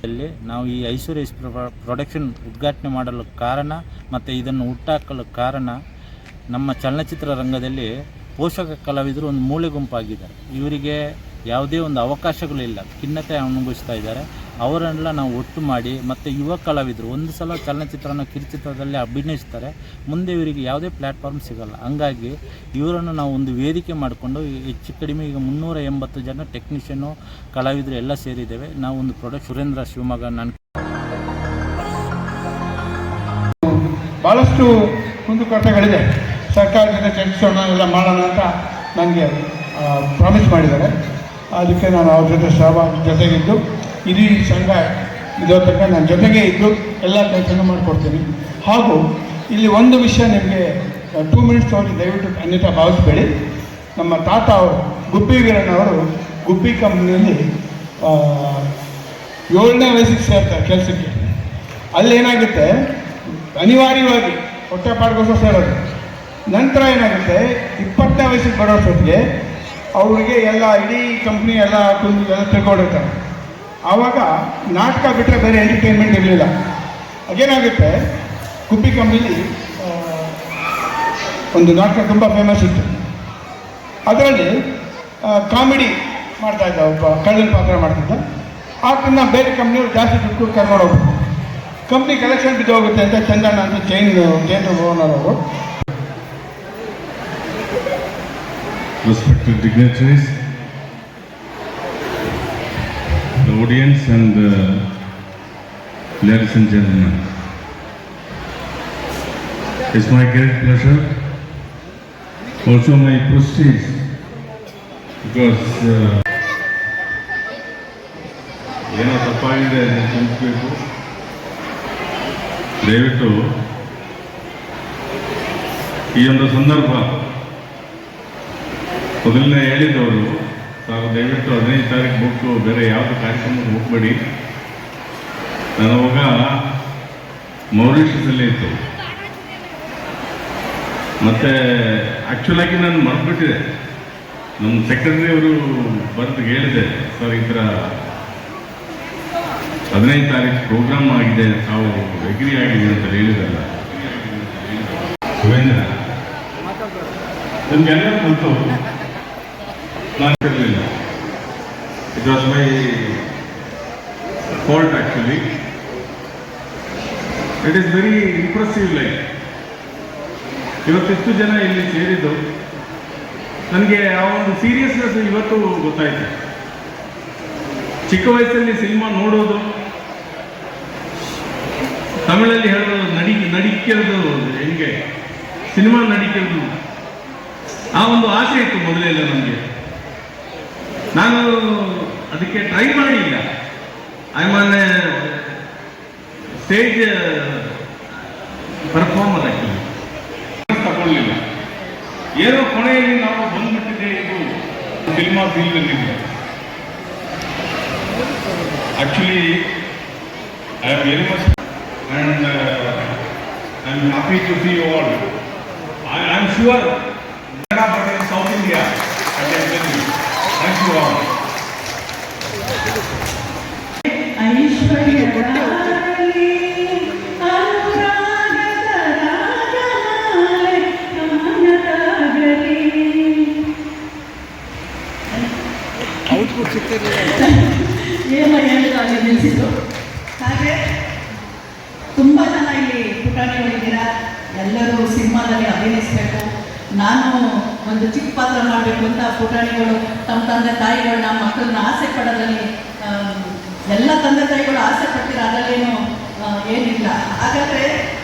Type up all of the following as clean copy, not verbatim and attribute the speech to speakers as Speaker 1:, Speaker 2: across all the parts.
Speaker 1: ಇಲ್ಲಿ ನಾವು ಈ ಐಶ್ವರ್ಯ ಪ್ರೊಡಕ್ಷನ್ ಉದ್ಘಾಟನೆ ಮಾಡಲು ಕಾರಣ ಮತ್ತು ಇದನ್ನು ಹುಟ್ಟಾಕಲು ಕಾರಣ ನಮ್ಮ ಚಲನಚಿತ್ರ ರಂಗದಲ್ಲಿ ಪೋಷಕ ಕಲಾವಿದರು ಒಂದು ಮೂಲೆ ಗುಂಪಾಗಿದ್ದಾರೆ. ಇವರಿಗೆ ಯಾವುದೇ ಒಂದು ಅವಕಾಶಗಳಿಲ್ಲ, ಖಿನ್ನತೆ ಅನುಭವಿಸ್ತಾ ಇದ್ದಾರೆ. ಅವರನ್ನೆಲ್ಲ ನಾವು ಒಟ್ಟು ಮಾಡಿ ಮತ್ತು ಯುವ ಕಲಾವಿದರು ಒಂದು ಸಲ ಚಲನಚಿತ್ರನ ಕಿರುಚಿತ್ರದಲ್ಲಿ ಅಭಿನಯಿಸ್ತಾರೆ, ಮುಂದೆ ಇವರಿಗೆ ಯಾವುದೇ ಪ್ಲ್ಯಾಟ್ಫಾರ್ಮ್ ಸಿಗೋಲ್ಲ. ಹಂಗಾಗಿ ಇವರನ್ನು ನಾವು ಒಂದು ವೇದಿಕೆ ಮಾಡಿಕೊಂಡು ಹೆಚ್ಚು ಕಡಿಮೆ ಈಗ 380 ಜನ ಟೆಕ್ನಿಷಿಯನು ಕಲಾವಿದರು ಎಲ್ಲ ಸೇರಿದ್ದೇವೆ. ನಾವು ಒಂದು ಸುರೇಂದ್ರ ಶಿವಮೊಗ್ಗ ನಾನು
Speaker 2: ಭಾಳಷ್ಟು ಕುಂದುಕೊರತೆಗಳಿದೆ. ಸರ್ಕಾರ ಜೊತೆ ಚರ್ಚಿಸೋಣ, ಎಲ್ಲ ಮಾಡೋಣ ಅಂತ ನನಗೆ ಪ್ರಾಮಿಸ್ ಮಾಡಿದ್ದಾರೆ. ಅದಕ್ಕೆ ನಾನು ಅವ್ರ ಜೊತೆಗಿದ್ದು ಇಡೀ ಸಂಘ ಇದೋ ತನಕ ನನ್ನ ಜೊತೆಗೆ ಇದ್ದು ಎಲ್ಲ ಕೆಲಸನೂ ಮಾಡಿಕೊಡ್ತೀನಿ. ಹಾಗೂ ಇಲ್ಲಿ ಒಂದು ವಿಷಯ ನಿಮಗೆ 2 ಮಿನಿಟ್ಸ್ ಹೋಗಿ ದಯವಿಟ್ಟು ಅನ್ಯತಾ ಭಾವಿಸಬೇಡಿ. ನಮ್ಮ ತಾತ ಅವರು ಗುಬ್ಬಿ ವೀರಣ್ಣವರು ಗುಬ್ಬಿ ಕಂಪ್ನಿಯಲ್ಲಿ 7ನೇ ವಯಸ್ಸಿಗೆ ಸೇರ್ತಾರೆ ಕೆಲಸಕ್ಕೆ. ಅಲ್ಲೇನಾಗುತ್ತೆ, ಅನಿವಾರ್ಯವಾಗಿ ಹೊಟ್ಟೆಪಾಡಿಗೋಸ್ಕರ ಸೇರೋದು. ನಂತರ ಏನಾಗುತ್ತೆ, 20ನೇ ವಯಸ್ಸಿಗೆ ಬರೋಷ್ಟೊತ್ತಿಗೆ ಅವರಿಗೆ ಎಲ್ಲ ಇಡೀ ಕಂಪ್ನಿ ಎಲ್ಲ ತಿಳ್ಕೊಂಡಿರ್ತಾರೆ. ಆವಾಗ ನಾಟಕ ಬಿಟ್ಟರೆ ಬೇರೆ ಎಂಟರ್ಟೈನ್ಮೆಂಟ್ ಇರಲಿಲ್ಲ. ಅದೇನಾಗುತ್ತೆ, ಗುಬ್ಬಿ ಕಂಪ್ನಿಲಿ ಒಂದು ನಾಟಕ ತುಂಬ ಫೇಮಸ್ ಇತ್ತು. ಅದರಲ್ಲಿ ಕಾಮಿಡಿ ಮಾಡ್ತಾಯಿದ್ದ, ಒಬ್ಬ ಕಳ್ಳನ ಪಾತ್ರ ಮಾಡ್ತಿದ್ದ. ಆದ್ದರಿಂದ ಬೇರೆ ಕಂಪ್ನಿಯವರು ಜಾಸ್ತಿ ದುಡ್ಡು ಕರ್ಕೊಂಡು ಹೋಗ್ಬೇಕು. ಕಂಪ್ನಿ ಕಲೆಕ್ಷನ್ ಬಿದ್ದು ಹೋಗುತ್ತೆ ಅಂತ ಚಂದಣ್ಣ ಅಂತ ಚೈನ್ ಓನರ್ ಅವರು.
Speaker 3: Respected dignitaries, the audience and ladies and gentlemen, it's my great pleasure, also my prestige, because ಏನೋ ತಪ್ಪಾಗಿದೆ ಕ್ಷಮಿಸಬೇಕು. ದಯವಿಟ್ಟು ಈ ಒಂದು ಸಂದರ್ಭ ಮೊದಲನೇ ಹೇಳಿದವರು ತಾವು ದಯವಿಟ್ಟು 15 ತಾರೀಕು ಬಿಟ್ಟು ಬೇರೆ ಯಾವುದು ಕಾರ್ಯಕ್ರಮಕ್ಕೆ ಹೋಗಬೇಡಿ. ನಾನು ಅವಾಗ ಮೌರಿಷಿಯಸಲ್ಲೇ ಇತ್ತು. ಮತ್ತು ಆ್ಯಕ್ಚುಲಾಗಿ ನಾನು ಮರೆತುಬಿಟ್ಟಿದೆ. ನಮ್ಮ ಸೆಕ್ರೆಟರಿ ಅವರು ಬರೆದು ಹೇಳಿದೆ, ಸರ್ ಈ ಥರ 15 ತಾರೀಕು ಪ್ರೋಗ್ರಾಮ್ ಆಗಿದೆ, ತಾವು ಅಗ್ರಿ ಆಗಿದೆ ಅಂತ ಹೇಳಿದಲ್ಲ. ಸುರೇಂದ್ರ ನಿಮಗೆಲ್ಲ ಗೊತ್ತು, ನಾನು ಇರಲಿಲ್ಲ. It was my fault actually. It is very impressive like. ಇವತ್ತಿಷ್ಟು ಜನ ಇಲ್ಲಿ ಸೇರಿದ್ದು ನನಗೆ ಆ ಒಂದು ಸೀರಿಯಸ್ನೆಸ್ ಇವತ್ತು ಗೊತ್ತಾಯಿತು. ಚಿಕ್ಕ ವಯಸ್ಸಲ್ಲಿ ಸಿನಿಮಾ ನೋಡೋದು, ತಮಿಳಲ್ಲಿ ಹೇಳೋದು ನಡಿಕೆದು ಹೆಂಗೆ ಸಿನಿಮಾ ನಡಿಕೆದು, ಆ ಒಂದು ಆಸೆ ಇತ್ತು ಮೊದಲೆಲ್ಲ ನನಗೆ. ನಾನು ಅದಕ್ಕೆ ಟ್ರೈ ಮಾಡಿಲ್ಲ. I am stage performer actually ತಗೊಳ್ಳಿಲ್ಲ. ಏನೋ ಕೊನೆಯಲ್ಲಿ ನಾವು ಬಂದ್ಬಿಟ್ಟಿದೆ, ಇದು ಸಿನಿಮಾ ಫೀಲ್ಡಲ್ಲಿದೆ. Actually I am very much and I am happy to see you all. I am sure Kannada but in South India, I can tell you. Thank you all.
Speaker 4: Aishwarya Rali Anuragada Ragamale Namanadagali output ಸಿಕ್ತಿರಲಿಲ್ಲ. ಏನು ಹೇಳಿದಾಗ ನಿಲ್ಲಿಸಿದ್ದು. ಹಾಗೆ ತುಂಬ ಜನ ಇಲ್ಲಿ ಪುಟಾಣಿಗಳಿದ್ದೀರಾ, ಎಲ್ಲರೂ ಸಿನಿಮಾದಲ್ಲಿ ಅಭಿನಯಿಸಬೇಕು. ನಾನು ಒಂದು ಚಿಕ್ಕ ಪಾತ್ರ ಮಾಡಬೇಕು ಅಂತ ಪುಟಾಣಿಗಳು ತಮ್ಮ ತಂದೆ ತಾಯಿಗಳು ನಮ್ಮ ಮಕ್ಕಳನ್ನ ಆಸೆ ಪಡೋದ್ರಲ್ಲಿ ಎಲ್ಲ ತಂದೆ ತಾಯಿಗಳು ಆಸೆ ಪಡ್ತೀರ, ಅದರಲ್ಲೇನು ಏನಿಲ್ಲ. ಹಾಗಾದರೆ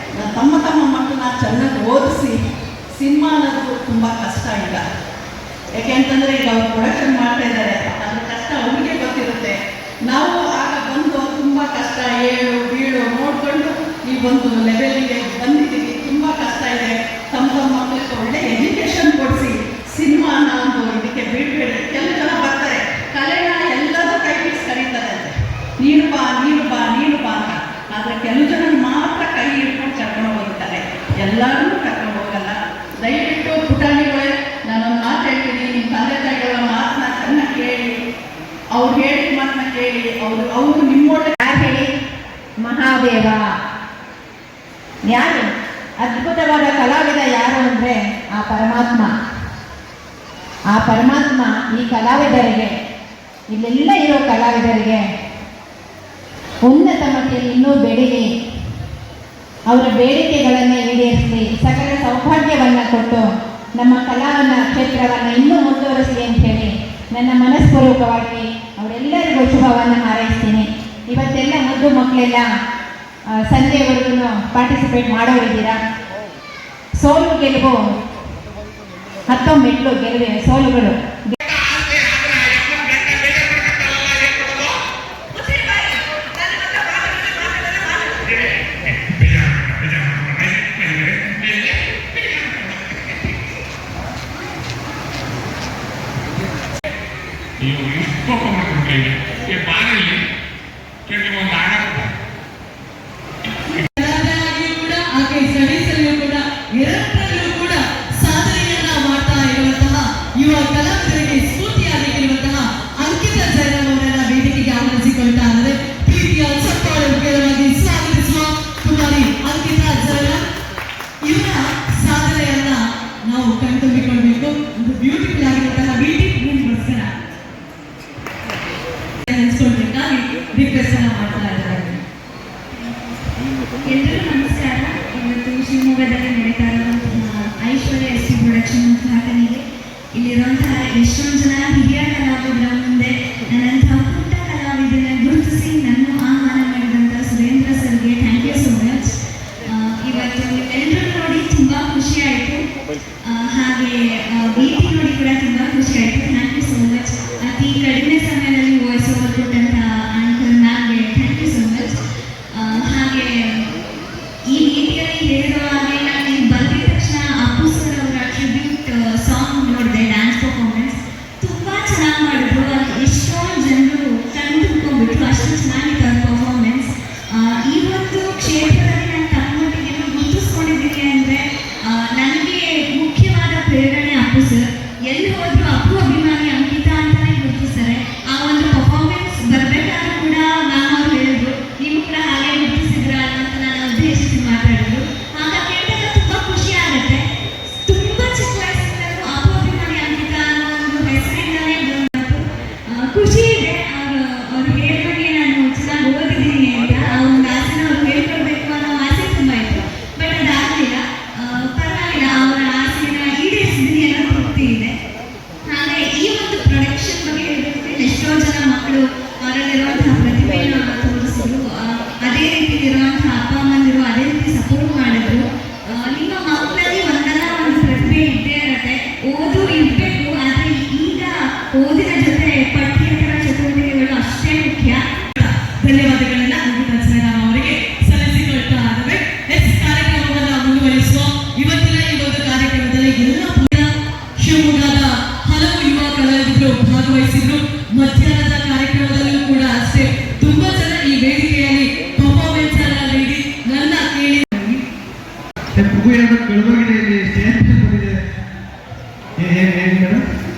Speaker 4: ತಮ್ಮ ಮಕ್ಕಳನ್ನ ಚೆನ್ನಾಗಿ ಓದಿಸಿ ಸಿನಿಮಾ ಅನ್ನೋದು ತುಂಬ ಕಷ್ಟ ಈಗ. ಯಾಕೆ ಅಂತಂದರೆ ಈಗ ಅವ್ರು ಪ್ರೊಡಕ್ಷನ್ ಮಾಡ್ತಾ ಇದ್ದಾರೆ, ಅದ್ರ ಕಷ್ಟ ಅವ್ರಿಗೆ ಗೊತ್ತಿರುತ್ತೆ. ನಾವು ಆಗ ಬಂದು ತುಂಬ ಕಷ್ಟ, ಏಳು ಬೀಳು ನೋಡ್ಕೊಂಡು ಈ ಒಂದು ಲೆವೆಲ್ಗೆ ಬಂದಿದ್ದೀವಿ. ತುಂಬ ಕಷ್ಟ ಇದೆ. ತಮ್ಮ ಮಕ್ಕಳಿಗೆ ಒಳ್ಳೆ ಎಜುಕೇಷನ್ ಕೊಡಿಸಿ ಸಿನಿಮಾನ ಒಂದು ಇದಕ್ಕೆ ಬಿಡಬೇಡಿ. ಕೆಲವು ಜನ ಬರ್ತಾರೆ, ಕಲೆನ ಎಲ್ಲರೂ ಕೈ ಬೀಸಿ ಕರೀತಾರೆ ಅಂತೆ, ನೀನು ಬಾ ಅಂತ. ಆದರೆ ಕೆಲವು ಜನ ಮಾತ್ರ ಕೈ ಹಿಡ್ಕೊಂಡು ಕರ್ಕೊಂಡು ಹೋಗ್ತಾರೆ, ಎಲ್ಲರೂ ಕರ್ಕೊಂಡು ಹೋಗಲ್ಲ. ದಯವಿಟ್ಟು ಪುಟಾಣಿಗಳೇ, ನಾನೊಂದು ಮಾತು ಹೇಳ್ತೀನಿ, ನಿಮ್ಮ ತಂದೆ ತಾಯಿಗಳ ಮಾತನ್ನ ಚೆನ್ನಾಗಿ ಕೇಳಿ, ಅವ್ರು ಹೇಳಿದ ಮಾತನ್ನ ಕೇಳಿ, ಅವರು ನಿಮ್ಮೊಳ್ಳೆ ಯಾರು ಹೇಳಿ
Speaker 5: ಮಹಾದೇವ. ಯಾರು ಅದ್ಭುತವಾದ ಕಲಾವಿದ ಯಾರು ಅಂದರೆ ಆ ಪರಮಾತ್ಮ. ಆ ಪರಮಾತ್ಮ ಈ ಕಲಾವಿದರಿಗೆ, ಇಲ್ಲೆಲ್ಲ ಇರೋ ಕಲಾವಿದರಿಗೆ ಉನ್ನತ ಮಟ್ಟದಲ್ಲಿ ಇನ್ನೂ ಬೆಳೀಲಿ, ಅವರ ಬೇಡಿಕೆಗಳನ್ನು ಈಡೇರಿಸಲಿ, ಸಕಲ ಸೌಭಾಗ್ಯವನ್ನು ಕೊಟ್ಟು ನಮ್ಮ ಕಲಾವನ್ನ ಕ್ಷೇತ್ರವನ್ನು ಇನ್ನೂ ಮುಂದುವರಿಸಲಿ ಅಂತ ಹೇಳಿ ನನ್ನ ಮನಸ್ಪೂರ್ವಕವಾಗಿ ಅವರೆಲ್ಲರಿಗೂ ಶುಭವನ್ನು ಹಾರೈಸ್ತೀನಿ. ಇವತ್ತೆಲ್ಲ ಮುದ್ದು ಮಕ್ಕಳೆಲ್ಲ ಸಂಜೆವರೆಗೂ ಪಾರ್ಟಿಸಿಪೇಟ್ ಮಾಡೋರಿದ್ದೀರಾ. ಸೋಲು ಗೆಲುವು 10 ಮೆಟ್ಲು ಗೆಲುವೆ ಸೋಲುಗಳು.
Speaker 3: ನೀವು ಇಷ್ಟು ಕೋಪ ಮಾಡ್ಕೊಂಡ್ರೆ ಬಾರಲ್ಲಿ ಒಂದು ಆಗ
Speaker 4: ಕೂಡ ಹಾಗೆ ಸ್ಟಡೀಸಲ್ಲೂ ಕೂಡ ಎರಡರಲ್ಲೂ ಕೂಡ ಸಾಧನೆಯನ್ನ ಮಾಡ್ತಾ ಇರುವಂತಹ ಯುವ ಕಲಾವಿದರಿಗೆ ಸ್ಫೂರ್ತಿಯಾಗಿರುವಂತಹ ಅಂಕಿತ ಜೈರಾಮ್ ಅವರನ್ನ ವೇದಿಕೆಗೆ ಆಹ್ವಾನಿಸಿಕೊಳ್ತಾ ಇದ್ದಾರೆ. ಪ್ರೀತಿಯ ಚಪ್ಪಾಳೆ ಮುಖ್ಯವಾಗಿ ಸ್ವಾಗತಿಸುವ ಕುಮಾರಿ ಅಂಕಿತ ಜೈರಾಮ್. ಇವರ ಸಾಧನೆಯನ್ನ ನಾವು ಕಣ್ತುಂಬಿಕೊಳ್ಬೇಕು. ಒಂದು ಬ್ಯೂಟಿಫುಲ್ ಆಗಿರುವಂತಹ ಬ್ಯೂಟಿಗೋಸ್ಕರ ನೆನೆಸ್ಕೊಳ್ಬೇಕಾಗಿ ರಿಕ್ವೆಸ್ಟ್ ಅನ್ನ ಮಾಡ್ತಾ ಇದ್ದಾರೆ.
Speaker 6: ಎಲ್ಲರಿಗೂ ನಮಸ್ಕಾರ. ಇವತ್ತು ಶಿವಮೊಗ್ಗದಲ್ಲಿ ನಡೀತಾ ಇರುವಂತಹ ಐಶ್ವರ್ಯ ಎಸ್ ಪ್ರೊಡಕ್ಷನ್ ಉದ್ಘಾಟನೆಗೆ ಇಲ್ಲಿರುವಂತಹ ಎಷ್ಟೊಂದು ಜನ ಹಿರಿಯ ಕಲಾವಿದರ ಮುಂದೆ ನನ್ನಂತಹ ಪುಟ್ಟ ಕಲಾವಿದರನ್ನ ಗುರುತಿಸಿ ನನ್ನ ಆಹ್ವಾನ ಮಾಡಿದಂತಹ ಸುರೇಂದ್ರ ಸರ್ಗೆ ಥ್ಯಾಂಕ್ ಯು ಸೋ ಮಚ್. ಇವತ್ತು ಎಲ್ಲರೂ ನೋಡಿ ತುಂಬ ಖುಷಿ ಆಯಿತು. ಹಾಗೆ ಭೇಟಿ ನೋಡಿ ಕೂಡ ತುಂಬ ಖುಷಿ ಆಯಿತು. Thank you so much. ಅತಿ ಕಡಿಮೆ ಸಮಯದಲ್ಲಿ ವಾಯ್ಸ್ ಓವರ್ ಕೊಟ್ಟಂತಹ ಆಂಕರ್ ಮ್ಯಾಮ್ಗೆ ಥ್ಯಾಂಕ್ ಯು ಸೋ ಮಚ್. ಹಾಗೆ ಈ ರೀತಿಯಲ್ಲಿ ಹೇಳಿರುವ ಹಾಗೆ ನಾನು ಇಲ್ಲಿ ಬಂದಿದ ತಕ್ಷಣ ಅಪ್ಪು ಸರ್ ಅವರ ಟ್ರಿಬ್ಯೂಟ್ ಸಾಂಗ್ ನೋಡಿದೆ, ಡ್ಯಾನ್ಸ್ ಪರ್ಫಾರ್ಮೆನ್ಸ್ ತುಂಬ ಚೆನ್ನಾಗಿ ಮಾಡಿದ್ರು. ಅಲ್ಲಿ ಎಷ್ಟೊಂದು ಜನರು ಕಣ್ಣು ತುಂಬ್ಕೊಂಡ್ಬಿಟ್ರು, ಅಷ್ಟು ಚೆನ್ನಾಗಿತ್ತು ಅದು ಪರ್ಫಾರ್ಮೆನ್ಸ್. ಈ ಒಂದು ಕ್ಷೇತ್ರದಲ್ಲಿ ನಾನು ತಮ್ಮೊಟ್ಟಿಗೆ ಗುರುತಿಸ್ಕೊಂಡಿದ್ದೀನಿ ಅಂದರೆ ನನಗೆ ಮುಖ್ಯವಾದ ಪ್ರೇರಣೆ ಅಪ್ಪು ಸರ್. ಎಲ್ಲಿ ಹೋದ್ರು ಅಪ್ಪು ಅಭಿಮಾನಿ ಅಂಕಿತ ಅಂತಾನೆ ಗುರುತಿಸ್ತಾರೆ. ಆ ಒಂದು ಪರ್ಫಾರ್ಮೆನ್ಸ್ ಬರಬೇಕಾದ್ರೂ ಕೂಡ ಮ್ಯಾಮ್ ಅವ್ರು ಹೇಳಿದ್ರು ನೀವು ಕೂಡ ಹಾಗೆ ಗುರುತಿಸಿದ್ರ ಅಂತ ನಾನು ಉದ್ದೇಶಿಸಿ ಮಾತಾಡಿದ್ರು. ಆಗ ಕೇಳಿದಾಗ ತುಂಬ ಖುಷಿ ಆಗುತ್ತೆ. ತುಂಬ ಚಿಕ್ಕ ವಯಸ್ಸಿನಲ್ಲೂ ಅಪ್ಪು ಅಭಿಮಾನಿ ಅಂಕಿತ ಅನ್ನೋ ಒಂದು ಹೆಸರಿಂದಲೇ ಬಂತು. ಖುಷಿ ಇದೆ. ಅವ್ರು ಹೇಳಿದಾಗೆ ನಾನು ಚೆನ್ನಾಗಿ ಓದಿದ್ದೀನಿ ಅಂತ ಆ ಒಂದು ಆಸೆನ ಅವ್ರು ಹೇಳ್ಕೊಡ್ಬೇಕು ಅನ್ನೋ ಆಸೆ ತುಂಬ ಇತ್ತು. ಬಟ್ ಅದಾಗಲಿಲ್ಲ. ಪರವಾಗಿಲ್ಲ, ಅವರ ಆಸೆನ ಈಡೇರಿಸಿದ್ದೀನಿ ಅನ್ನೋ ತೃಪ್ತಿ ಇದೆ. ಹಾಗೆ ಈ ಒಂದು ಪ್ರೊಡಕ್ಷನ್ ಬಗ್ಗೆ ಹೇಳಬೇಕಂದ್ರೆ ಎಷ್ಟೋ ಜನ ಮಕ್ಕಳು ಅವರಲ್ಲಿರುವಂತಹ ಪ್ರತಿಭೆಯನ್ನು ತೋರಿಸಿದ್ರು. ಅದೇ ರೀತಿ ಇರುವಂತಹ ಅಪ್ಪ ಅಮ್ಮಂದಿರು ಅದೇ ರೀತಿ ಸಪೋರ್ಟ್ ಮಾಡಿದ್ರು. ನಿಮ್ಮ ಮಕ್ಕಳಲ್ಲಿ ಒಂದಲ್ಲ ಒಂದು ಪ್ರತಿಭೆ ಇದ್ದೇ ಇರುತ್ತೆ. ಓದು ಇರಬೇಕು, ಆದರೆ ಈಗ ಓದಿನ ಜೊತೆ ಪಠ್ಯೇತರ ಚಟುವಟಿಕೆಗಳು ಅಷ್ಟೇ ಮುಖ್ಯ.
Speaker 4: ಧನ್ಯವಾದಗಳನ್ನ ಅಂಕಿತ ಜೈರಾಮ್ ಅವರಿಗೆ ಸಲ್ಲಿಸಿಕೊಳ್ತಾ ಇದ್ದೇವೆ. ಕಾರ್ಯಕ್ರಮವನ್ನು ಮುಂದುವರಿಸುವ ಇವತ್ತಿನ ಈ ಒಂದು ಕಾರ್ಯಕ್ರಮದಲ್ಲಿ ಎಲ್ಲ ಶಿವಮೊಗ್ಗದ ಹಲವು ಯುವ ಕಲಾವಿದರು ಭಾಗವಹಿಸಿದ್ರು. ಮಧ್ಯಾಹ್ನದ ಕಾರ್ಯಕ್ರಮದಲ್ಲೂ ಕೂಡ ಅಷ್ಟೇ ತುಂಬಾ ಜನ ಈ ವೇದಿಕೆಯಲ್ಲಿ ಪರ್ಫಾರ್ಮೆನ್ಸ್ ಅನ್ನ ನೀಡಿ ನನ್ನ ಕೇಳಿ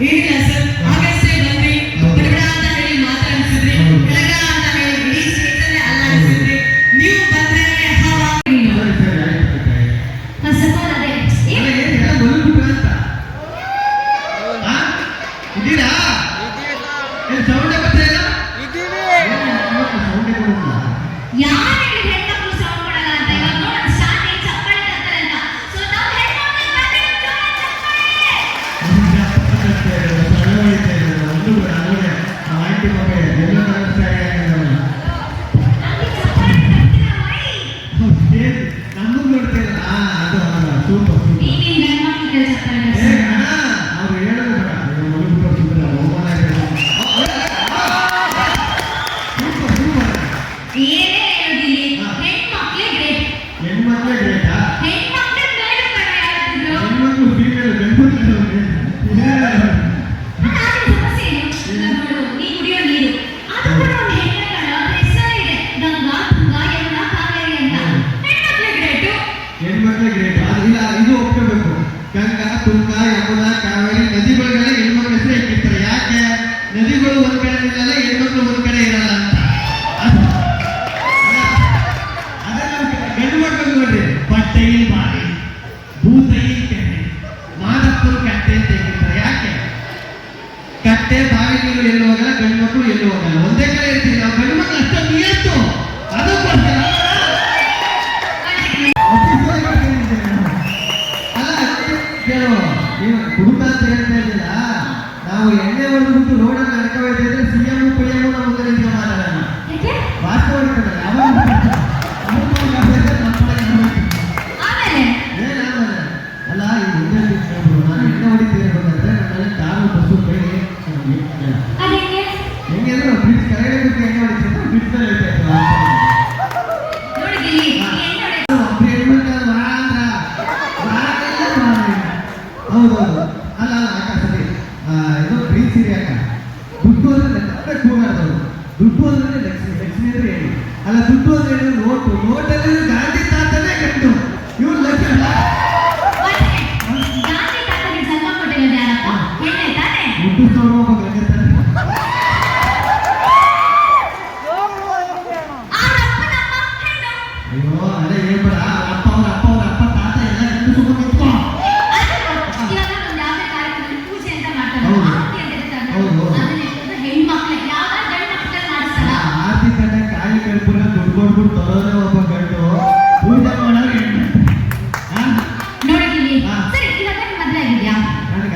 Speaker 4: ಏನಿಲ್ಲ ಸರ್, ಆಗಷ್ಟೇ ಬಂದ್ರಿ ಕನ್ನಡ ಅಂತ ಹೇಳಿ ಮಾತಾಡಿಸಿದ್ರಿ, ಕನ್ನಡ ಅಂತ ಹೇಳಿ ಇಡೀ ಸ್ಟೇಜಲ್ಲೇ ಅಲ್ಲಾಡಿಸಿದ್ರಿ. ನೀವು ಬಂದ್ರೆ ಹವಾ
Speaker 6: ಸಪೋರ್ಟ್ ಅದೇ ಯಾರು ಹೇಳಿದ್ರು ಹೆಣ್ಮಕ್ಳು ಸೌಂಡ್ ಮಾಡಲ್ಲ ಅಂತ. ಇವಾಗ ನೋಡೋಣ ಸ್ಟಾರ್ಟಿಂಗ್ ಚಪ್ಪಾಳೆ ತರ್ತಾರೆ ಅಂತ. ಸೊ ನಾವು ಹೆಣ್ಮಕ್ಳು ಬಂದ್ರೆ ನೀವೇನು ಹೆಣ್ಮಕ್ಳು ಕೆಲಸ ಏನೇ ಹೇಳೋದಿಲ್ಲ.
Speaker 7: ಅಂತ ಹೇಳ್ತಾ ಇದ್ದಿಲ್ಲ, ನಾವು ಎಣ್ಣೆ ಹೊಡೆದ್ಬಿಟ್ಟು ರೋಡಲ್ಲಿ ನಡ್ಕೋಬೇಕು ಇದ್ರೆ CM PM ನಮ್ಮ ಮುಂದೆ ನಿಂತ್ಕೊಂಡು ಮಾತಾಡೋಣ. ವಾಸ್ತವ ಇರ್ತದೆ ಯಾವಾಗ ಅಲ್ಲ ಈ ಮುಂದೆ ನಾನು ಎಣ್ಣೆ ಹೊಡಿತೀನಿ ಅಂತಂದ್ರೆ ನನ್ನಲ್ಲಿ ಕಾರು ಬಸ್ಸು ಬೇರೆ ಹೆಂಗೆ ಅಂದ್ರೆ ನಾವು ಬ್ರಿಡ್ಜ್ ಕೆಳಗಡೆ ಬಿಟ್ಟು ಎಣ್ಣೆ ಹೊಡಿತೀವಿ ಅಂತ ಬ್ರಿಡ್ಜ್ ನಲ್ಲಿ ಹೇಳ್ತಾ ಹೌದೌದು. ಅಲ್ಲ ಅಕ್ಕ ಸರಿ, ಇದು ಬ್ರೀಚ್ ಇದೆ ಅಕ್ಕ. ದುಡ್ಡು ಅಂದ್ರೆ ಕೂಗಾಡ್ದವ್ರು, ದುಡ್ಡು ಅಂದ್ರೆ ಲಕ್ಷ್ಮಿ ಅಂದ್ರೆ ಹೇಳಿ. ಅಲ್ಲ ದುಡ್ಡು ಅಂದ್ರೆ ನೋಟಲ್ಲಿ ಗಾಂಧಿ ತಾತನೇ ಗಂಡು, ಇವ್ರು ಲಕ್ಷ್ಮಿ ಅಲ್ಲ. ದುಡ್ಡು ತಗೊಂಡು ಒಬ್ಬ ಗಂಡ ತಾನೆ. ಅಯ್ಯೋ ಅದೇ ಹೇಳ್ಬೇಡ, ಅವ್ರ ಅಪ್ಪ ತಾತ ಎಲ್ಲ ಗಂಡು ಸುಮ್ಮ ನಿಂತ್ಕೊ. ಆರ್ತಿ ಕಡೆ ಕಾಯಿ ಕರ್ಪೂರ ದುಡ್ಡು ಕೊಟ್ಬಿಟ್ಟು ತರೋದೇ ಒಬ್ಬ ಗಂಡು, ಪೂಜೆ ಮಾಡೋರು ಹೆಣ್ಣು. ನನಗ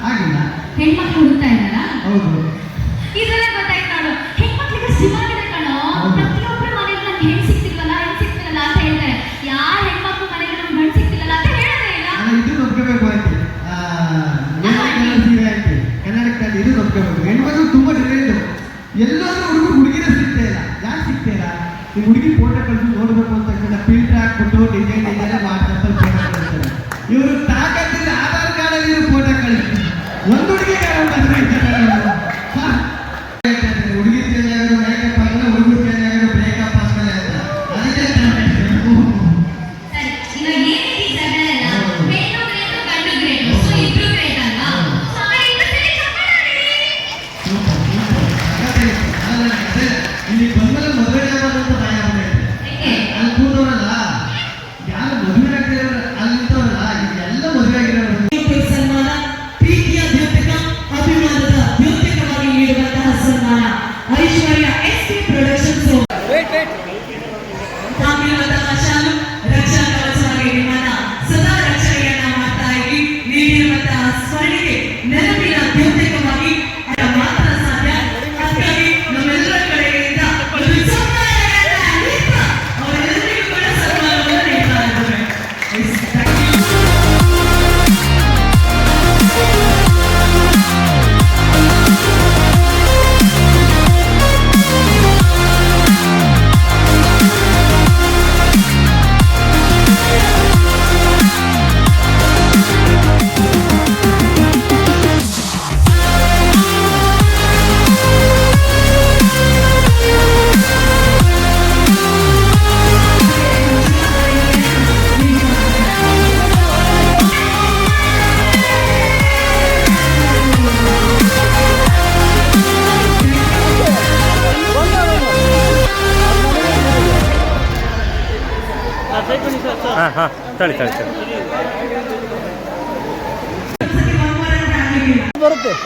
Speaker 7: ಆಗಿಲ್ಲ.
Speaker 6: ಹೆಣ್ಮಕ್ಳು ಹುಡುಕ್ತಾ ಇದ್ದಾರ?
Speaker 7: ಹೌದು.
Speaker 6: ಇದೆಲ್ಲ ಗೊತ್ತಾಯ್ತು ನೋಡು. ಹೆಣ್ಮಕ್ಳಿಗೆ ಸಿಗೋದಿದೆ ಕಣೋ. ಪ್ರತಿಯೊಬ್ಬರ ಮನೆಗೆ ನಮ್ಗೆ ಹೆಣ್ಣು ಸಿಗ್ತಿಲ್ವಲ್ಲ ಅಂತ ಹೇಳ್ತಾರೆ. ಯಾರ ಹೆಣ್ಮಕ್ಳು ಮನೆಗೆ ನಮ್ಗೆ ಗಂಡು ಸಿಗ್ತಿಲ್ಲ ಅಂತ ಹೇಳೋದೇ ಇಲ್ಲ.
Speaker 7: ಇದು ನೋಡ್ಕೋಬೇಕು ಆಯ್ತು, ಸೀರೆ ಆಯ್ತು ಕನ್ನಡಕ್ಕೆ ಇದು ನೋಡ್ಕೋಬೇಕು. ಹೆಣ್ಮಕ್ಳು ತುಂಬಾ ಡಿಮ್ಯಾಂಡು. ಎಲ್ಲಾದ್ರೂ ಹುಡುಗಿನ ಸಿಗ್ತಾ ಇಲ್ಲ. ಯಾಕೆ ಸಿಗ್ತಾ ಇಲ್ಲ? ಈ ಹುಡುಗಿ ಫೋಟೋ ಕಳಿಸಿ ನೋಡ್ಬೇಕು ಅಂತ ತಕ್ಷಣ ಫಿಲ್ಟರ್ ಹಾಕ್ಬಿಟ್ಟು ಡಿಸೈನ್ ವಾಟ್ಸಪ್ಪಲ್ಲಿ ಫೋಟೋ ಕಳಿಸ್ತಾರೆ. ಇವರು ತಾಕತ್ತಿದ್ರೆ ಆಧಾರ್ ಕಾರ್ಡಲ್ಲಿ ಇವರು ಫೋಟೋ ಕಳಿಸ್ತಾರೆ. ಒಂದು ಹುಡುಗಿ ಹುಡುಗಿ ಚೇಂಜ್ ಆಗೋದು ಮೇಕಪ್ ಆಗಲ್ಲ, ಹುಡುಗರು ಚೇಂಜ್ ಆಗೋದು ಬ್ರೇಕಪ್ ಆಗ್ತಾರೆ ಅಂತ. ಅದಕ್ಕೆ ಇಲ್ಲಿ ಬಂದ್ಮೇಲೆ ಮದುವೆ ಆಗೋದಂತ ಭಯ ಆಗ್ಬಿಟ್ಟೈತೆ. ಅಲ್ಲಿ ಕೂತವರಲ್ಲ, ಯಾರು ಮದುವೆ ಆಗ್ತಿರೋರು ಅಲ್ಲಿ ನಿಂತವರಲ್ಲ, ಎಲ್ಲ ಮದುವೆ ಆಗಿರೋರು.
Speaker 4: ಸನ್ಮಾನ ಪ್ರೀತಿಯ ದ್ಯೋತಕ, ಅಭಿಮಾನದ ದ್ಯೋತಕವಾಗಿ ನೀಡುವಂತಹ ಸನ್ಮಾನ ಐಶ್ವರ್ಯ SP ಪ್ರೊಡಕ್ಷನ್ಸ್ ಹಾಕಿರುವಂತಹ ಶಾಲು ರಕ್ಷಾ ಕವಚವಾಗಿ ನಿಮ್ಮನ್ನ ಸದಾ ರಕ್ಷಣೆಯನ್ನ ಮಾಡ್ತಾ ಇರಿ. ನೀಡಿರುವಂತಹ ಸ್ಮರಣೆಗೆ ನೆನಪಿನ ದ್ಯೋತಕವಾಗಿ ಮಾತ್ರ ಸಾಧ್ಯ. ಹಾಗಾಗಿ ನಮ್ಮೆಲ್ಲರ ಕಡೆಯಿಂದ ಒಂದು ಸನ್ಮಾನವನ್ನ ನೀಡ್ತಾ ಅವರೆಲ್ಲರಿಗೂ ಕೂಡ ಸನ್ಮಾನವನ್ನು ನೀಡ್ತಾ ಇದ್ದೇವೆ.
Speaker 1: ತಳಿ
Speaker 4: ಬರುತ್ತೆ.